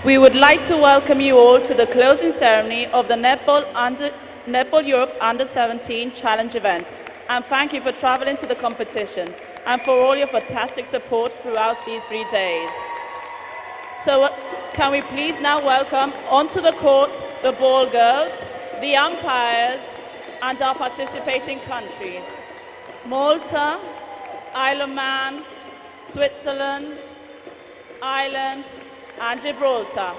We would like to welcome you all to the closing ceremony of the Netball Europe U17 Challenge event, and thank you for traveling to the competition and for all your fantastic support throughout these 3 days. So can we please now welcome onto the court the ball girls, the umpires, and our participating countries: Malta, Isle of Man, Switzerland, Ireland, and Gibraltar.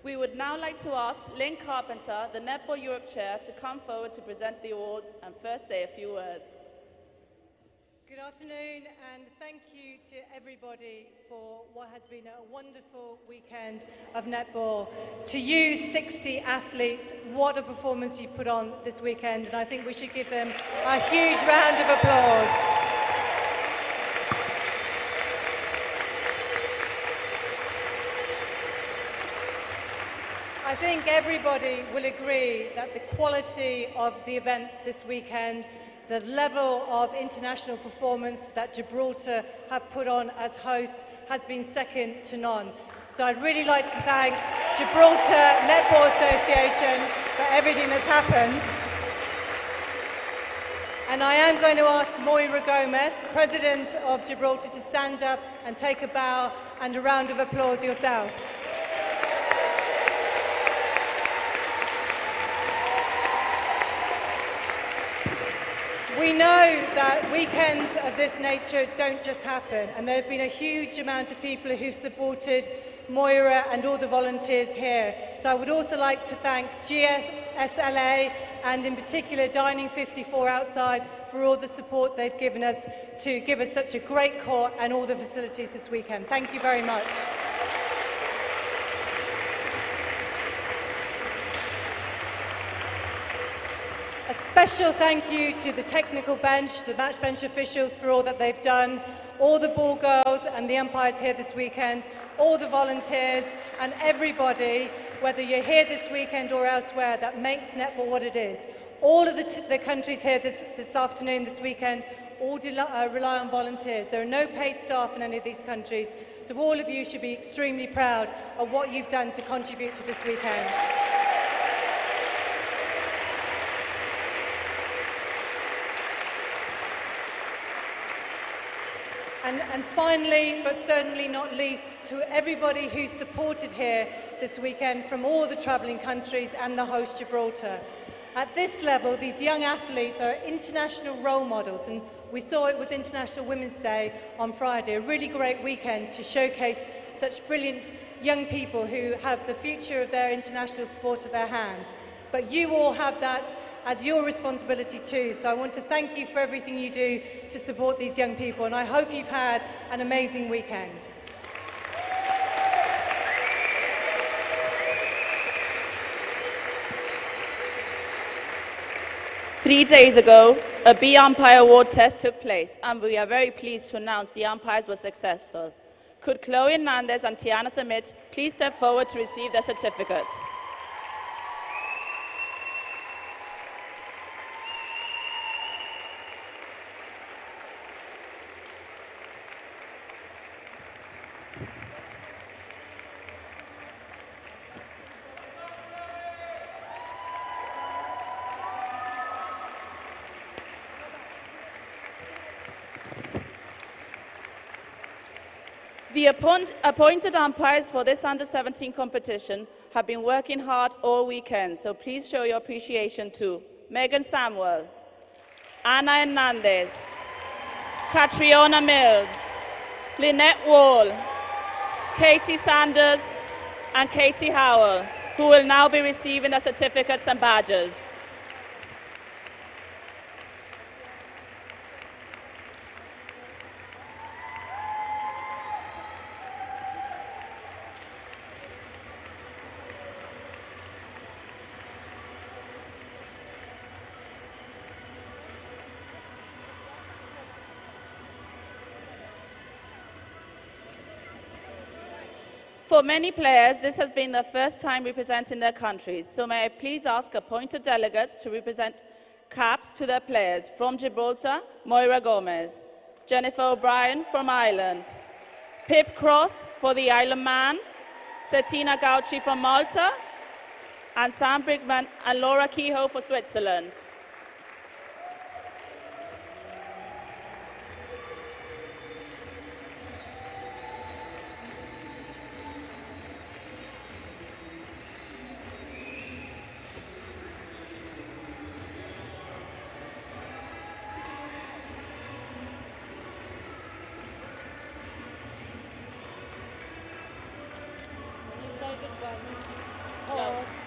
We would now like to ask Lynn Carpenter, the Netball Europe Chair, to come forward to present the awards and first say a few words. Good afternoon, and thank you to everybody for what has been a wonderful weekend of netball. To you 60 athletes, what a performance you've put on this weekend, and I think we should give them a huge round of applause. I think everybody will agree that the quality of the event this weekend, the level of international performance that Gibraltar have put on as hosts, has been second to none. So I'd really like to thank Gibraltar Netball Association for everything that's happened. And I am going to ask Moira Gomez, President of Gibraltar, to stand up and take a bow and a round of applause yourself. We know that weekends of this nature don't just happen, and there have been a huge amount of people who've supported Moira and all the volunteers here. So I would also like to thank GSLA and in particular Dining 54 outside for all the support they've given us to give us such a great court and all the facilities this weekend. Thank you very much. A special thank you to the technical bench, the match bench officials for all that they've done, all the ball girls and the umpires here this weekend, all the volunteers and everybody, whether you're here this weekend or elsewhere, that makes netball what it is. All of the countries here this afternoon, this weekend, all rely on volunteers. There are no paid staff in any of these countries, so all of you should be extremely proud of what you've done to contribute to this weekend. And finally, but certainly not least, to everybody who's supported here this weekend from all the travelling countries and the host Gibraltar. At this level, these young athletes are international role models, and we saw it was International Women's Day on Friday, a really great weekend to showcase such brilliant young people who have the future of their international sport at their hands. But you all have that as your responsibility too, so I want to thank you for everything you do to support these young people, and I hope you've had an amazing weekend. Three days ago, a B umpire award test took place, and we are very pleased to announce the umpires were successful. Could Chloe Hernandez and Tiana Samit please step forward to receive their certificates? The appointed umpires for this under-17 competition have been working hard all weekend, so please show your appreciation to Megan Samuel, Anna Hernandez, Catriona Mills, Lynette Wall, Katie Sanders, and Katie Howell, who will now be receiving their certificates and badges. For many players, this has been their first time representing their countries, so may I please ask appointed delegates to represent caps to their players. From Gibraltar, Moira Gomez. Jennifer O'Brien from Ireland. Pip Cross for the Island Man. Settina Gauci from Malta. And Sam Brigman and Laura Kehoe for Switzerland.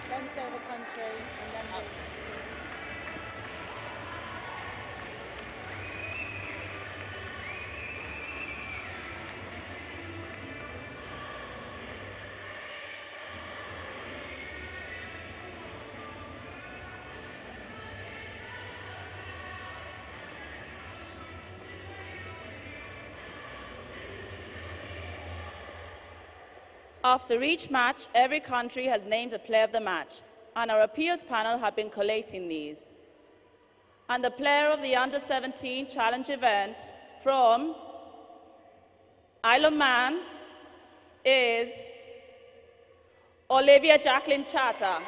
Then say the country, and then After each match, every country has named a player of the match, and our appeals panel have been collating these. And the player of the Under-17 Challenge event from Isle of Man is Olivia Jacqueline Chata.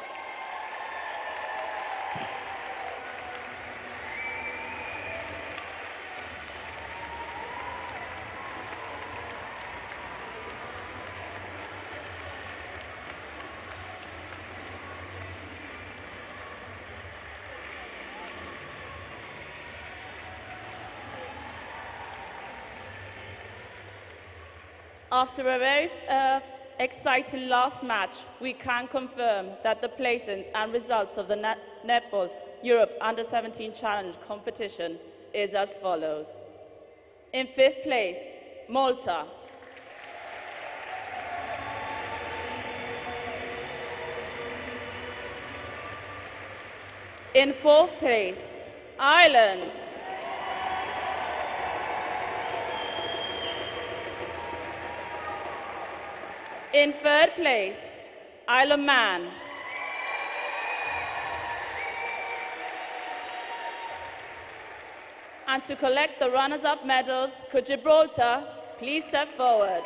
After a very exciting last match, we can confirm that the placings and results of the Netball Europe Under-17 Challenge competition is as follows. In 5th place, Malta. In 4th place, Ireland. In 3rd place, Isle of Man. And to collect the runners-up medals, could Gibraltar please step forward?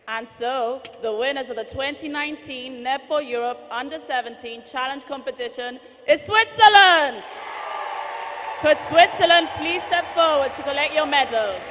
And so, the winners of the 2019 Netball Europe Under-17 Challenge competition is Switzerland! Could Switzerland please step forward to collect your medals?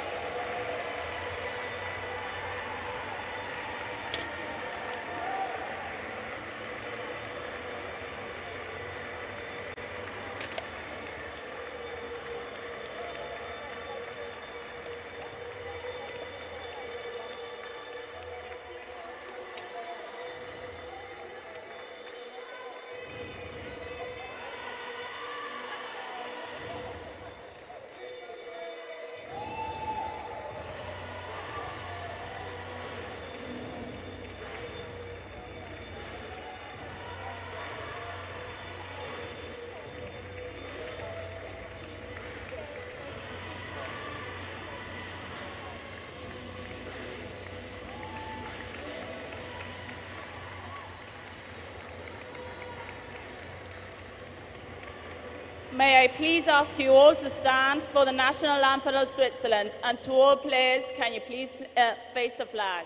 May I please ask you all to stand for the national anthem of Switzerland, and to all players, can you please face the flag?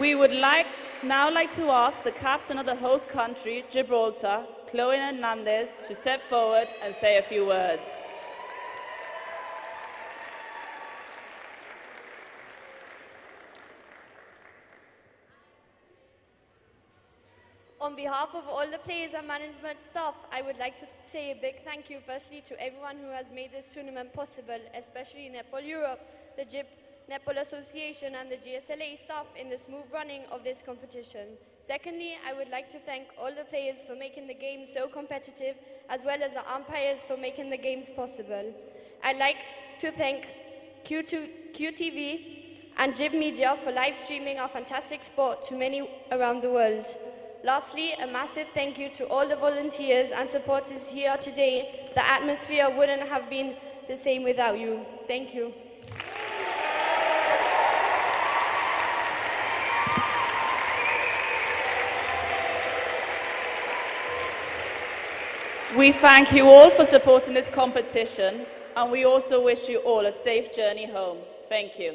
We would now like to ask the captain of the host country, Gibraltar, Chloe Hernandez, to step forward and say a few words. On behalf of all the players and management staff, I would like to say a big thank you firstly to everyone who has made this tournament possible, especially Netball Europe, the Netball Association and the GSLA staff in the smooth running of this competition. Secondly, I would like to thank all the players for making the game so competitive, as well as the umpires for making the games possible. I'd like to thank QTV and Jib Media for live streaming our fantastic sport to many around the world. Lastly, a massive thank you to all the volunteers and supporters here today. The atmosphere wouldn't have been the same without you. Thank you. We thank you all for supporting this competition, and we also wish you all a safe journey home. Thank you.